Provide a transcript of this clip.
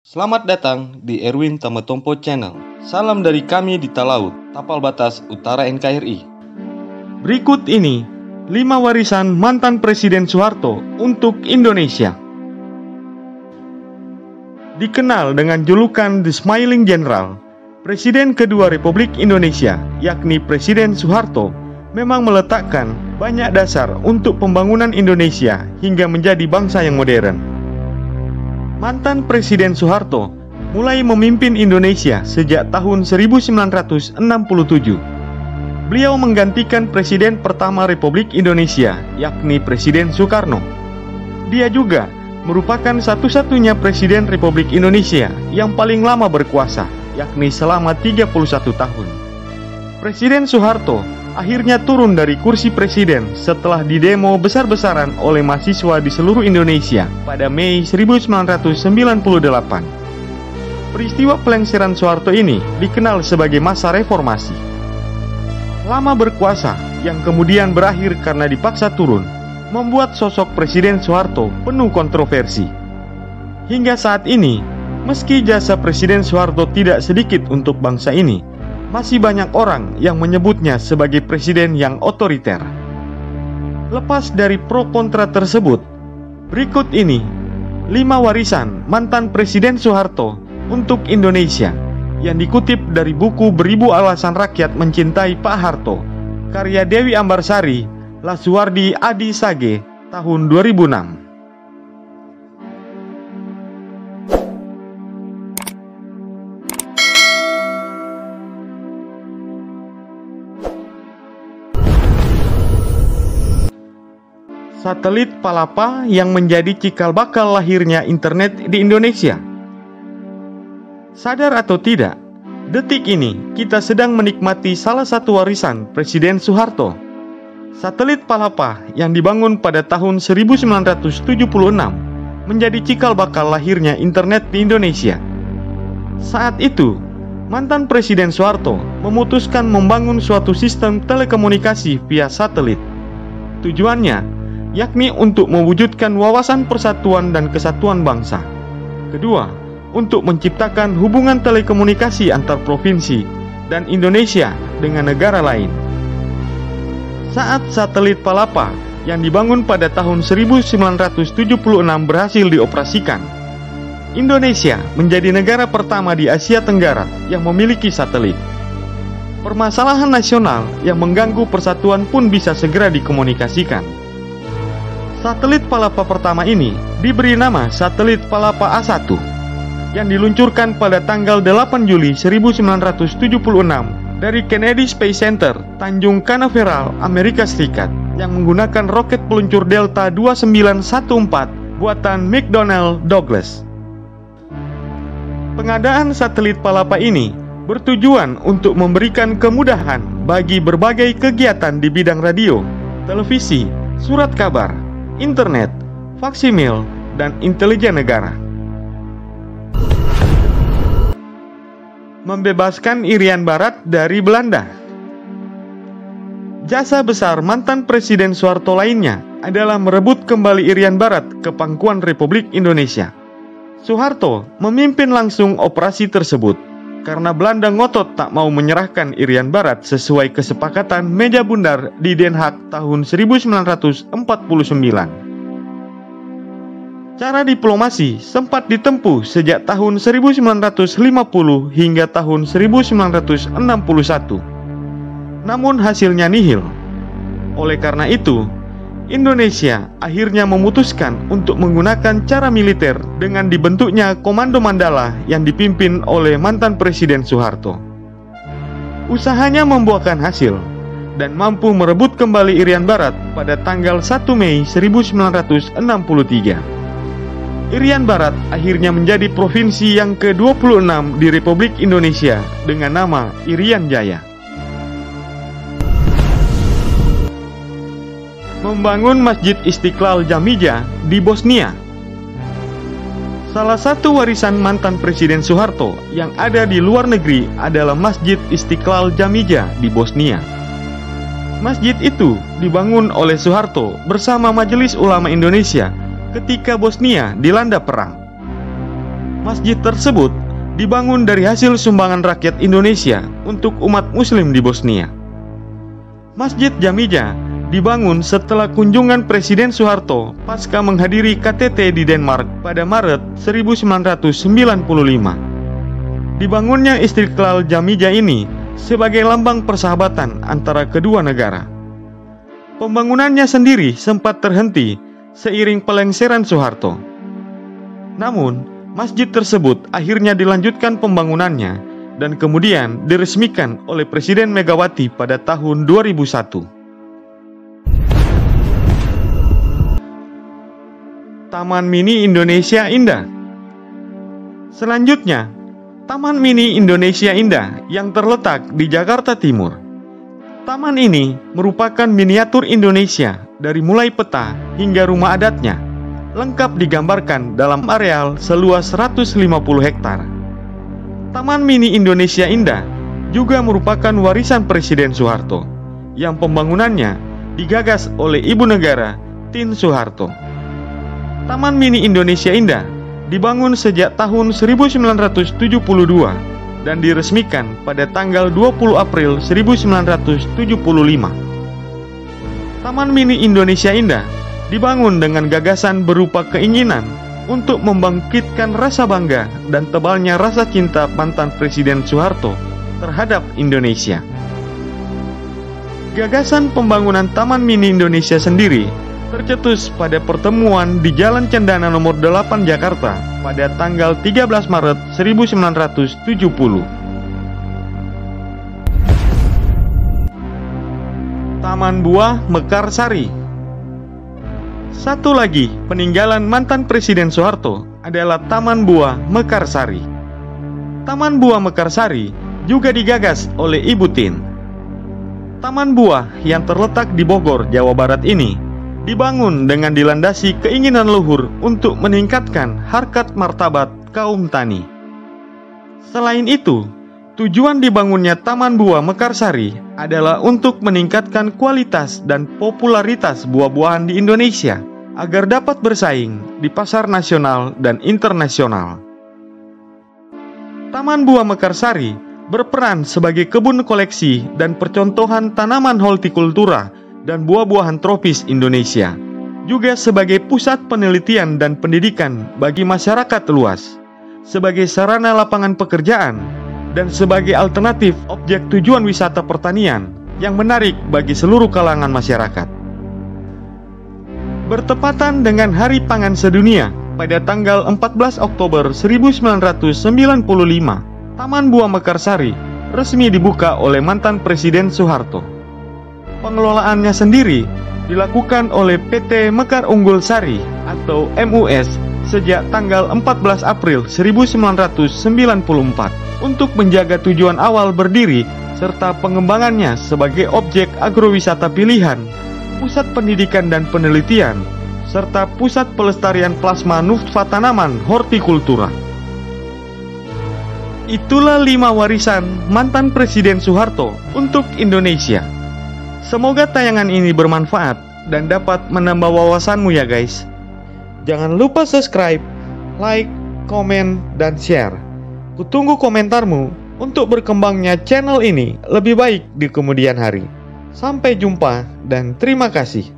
Selamat datang di Erwin Tametompo Channel. Salam dari kami di Talaut, Tapal Batas Utara NKRI. Berikut ini 5 warisan mantan Presiden Soeharto untuk Indonesia. Dikenal dengan julukan The Smiling General, Presiden kedua Republik Indonesia, yakni Presiden Soeharto, memang meletakkan banyak dasar untuk pembangunan Indonesia hingga menjadi bangsa yang modern. Mantan Presiden Soeharto mulai memimpin Indonesia sejak tahun 1967. Beliau menggantikan Presiden pertama Republik Indonesia, yakni Presiden Soekarno. Dia juga merupakan satu-satunya Presiden Republik Indonesia yang paling lama berkuasa, yakni selama 31 tahun. Presiden Soeharto akhirnya turun dari kursi presiden setelah didemo besar-besaran oleh mahasiswa di seluruh Indonesia pada Mei 1998. Peristiwa pelengseran Soeharto ini dikenal sebagai masa reformasi. Lama berkuasa yang kemudian berakhir karena dipaksa turun, membuat sosok Presiden Soeharto penuh kontroversi. Hingga saat ini, meski jasa Presiden Soeharto tidak sedikit untuk bangsa ini, masih banyak orang yang menyebutnya sebagai presiden yang otoriter. Lepas dari pro kontra tersebut, berikut ini 5 warisan mantan Presiden Soeharto untuk Indonesia yang dikutip dari buku Beribu Alasan Rakyat Mencintai Pak Harto, karya Dewi Ambarsari, Lasuardi Adi Sage, tahun 2006. Satelit Palapa yang menjadi cikal bakal lahirnya internet di Indonesia. Sadar atau tidak, detik ini kita sedang menikmati salah satu warisan Presiden Soeharto. Satelit Palapa yang dibangun pada tahun 1976 menjadi cikal bakal lahirnya internet di Indonesia. Saat itu, mantan Presiden Soeharto memutuskan membangun suatu sistem telekomunikasi via satelit. Tujuannya yakni untuk mewujudkan wawasan persatuan dan kesatuan bangsa. Kedua, untuk menciptakan hubungan telekomunikasi antar provinsi dan Indonesia dengan negara lain. Saat satelit Palapa yang dibangun pada tahun 1976 berhasil dioperasikan, Indonesia menjadi negara pertama di Asia Tenggara yang memiliki satelit. Permasalahan nasional yang mengganggu persatuan pun bisa segera dikomunikasikan. Satelit Palapa pertama ini diberi nama Satelit Palapa A1 yang diluncurkan pada tanggal 8 Juli 1976 dari Kennedy Space Center, Tanjung Canaveral, Amerika Serikat, yang menggunakan roket peluncur Delta 2914 buatan McDonnell Douglas. Pengadaan satelit Palapa ini bertujuan untuk memberikan kemudahan bagi berbagai kegiatan di bidang radio, televisi, surat kabar, internet, faksimil, dan intelijen negara. Membebaskan Irian Barat dari Belanda. Jasa besar mantan Presiden Soeharto lainnya adalah merebut kembali Irian Barat ke pangkuan Republik Indonesia. Soeharto memimpin langsung operasi tersebut karena Belanda ngotot tak mau menyerahkan Irian Barat sesuai kesepakatan meja bundar di Den Haag tahun 1949. Cara diplomasi sempat ditempuh sejak tahun 1950 hingga tahun 1961. Namun hasilnya nihil. Oleh karena itu, Indonesia akhirnya memutuskan untuk menggunakan cara militer dengan dibentuknya Komando Mandala yang dipimpin oleh mantan Presiden Soeharto. Usahanya membuahkan hasil dan mampu merebut kembali Irian Barat pada tanggal 1 Mei 1963. Irian Barat akhirnya menjadi provinsi yang ke-26 di Republik Indonesia dengan nama Irian Jaya. Membangun Masjid Istiqlal Jamija di Bosnia. Salah satu warisan mantan Presiden Soeharto yang ada di luar negeri adalah Masjid Istiqlal Jamija di Bosnia. Masjid itu dibangun oleh Soeharto bersama Majelis Ulama Indonesia ketika Bosnia dilanda perang. Masjid tersebut dibangun dari hasil sumbangan rakyat Indonesia untuk umat Muslim di Bosnia. Masjid Jamija dibangun setelah kunjungan Presiden Soeharto pasca menghadiri KTT di Denmark pada Maret 1995. Dibangunnya Istiqlal Jamija ini sebagai lambang persahabatan antara kedua negara. Pembangunannya sendiri sempat terhenti seiring pelengseran Soeharto. Namun, masjid tersebut akhirnya dilanjutkan pembangunannya dan kemudian diresmikan oleh Presiden Megawati pada tahun 2001. Taman Mini Indonesia Indah. Selanjutnya, Taman Mini Indonesia Indah yang terletak di Jakarta Timur. Taman ini merupakan miniatur Indonesia dari mulai peta hingga rumah adatnya, lengkap digambarkan dalam areal seluas 150 hektar. Taman Mini Indonesia Indah juga merupakan warisan Presiden Soeharto, yang pembangunannya digagas oleh Ibu Negara Tien Soeharto. Taman Mini Indonesia Indah dibangun sejak tahun 1972 dan diresmikan pada tanggal 20 April 1975. Taman Mini Indonesia Indah dibangun dengan gagasan berupa keinginan untuk membangkitkan rasa bangga dan tebalnya rasa cinta mantan Presiden Soeharto terhadap Indonesia. Gagasan pembangunan Taman Mini Indonesia sendiri tercetus pada pertemuan di Jalan Cendana nomor 8 Jakarta pada tanggal 13 Maret 1970. Taman Buah Mekarsari. Satu lagi peninggalan mantan Presiden Soeharto adalah Taman Buah Mekarsari. Taman Buah Mekarsari juga digagas oleh Ibu Tien. Taman Buah yang terletak di Bogor, Jawa Barat ini dibangun dengan dilandasi keinginan luhur untuk meningkatkan harkat martabat kaum tani. Selain itu, tujuan dibangunnya Taman Buah Mekarsari adalah untuk meningkatkan kualitas dan popularitas buah-buahan di Indonesia agar dapat bersaing di pasar nasional dan internasional. Taman Buah Mekarsari berperan sebagai kebun koleksi dan percontohan tanaman hortikultura dan buah-buahan tropis Indonesia, juga sebagai pusat penelitian dan pendidikan bagi masyarakat luas, sebagai sarana lapangan pekerjaan, dan sebagai alternatif objek tujuan wisata pertanian yang menarik bagi seluruh kalangan masyarakat. Bertepatan dengan Hari Pangan Sedunia pada tanggal 14 Oktober 1995, Taman Buah Mekarsari resmi dibuka oleh mantan Presiden Soeharto. Pengelolaannya sendiri dilakukan oleh PT Mekar Unggul Sari atau MUS sejak tanggal 14 April 1994 untuk menjaga tujuan awal berdiri serta pengembangannya sebagai objek agrowisata pilihan, pusat pendidikan dan penelitian, serta pusat pelestarian plasma nutfah tanaman hortikultura. Itulah 5 warisan mantan Presiden Soeharto untuk Indonesia. Semoga tayangan ini bermanfaat dan dapat menambah wawasanmu ya guys. Jangan lupa subscribe, like, komen, dan share. Kutunggu komentarmu untuk berkembangnya channel ini lebih baik di kemudian hari. Sampai jumpa dan terima kasih.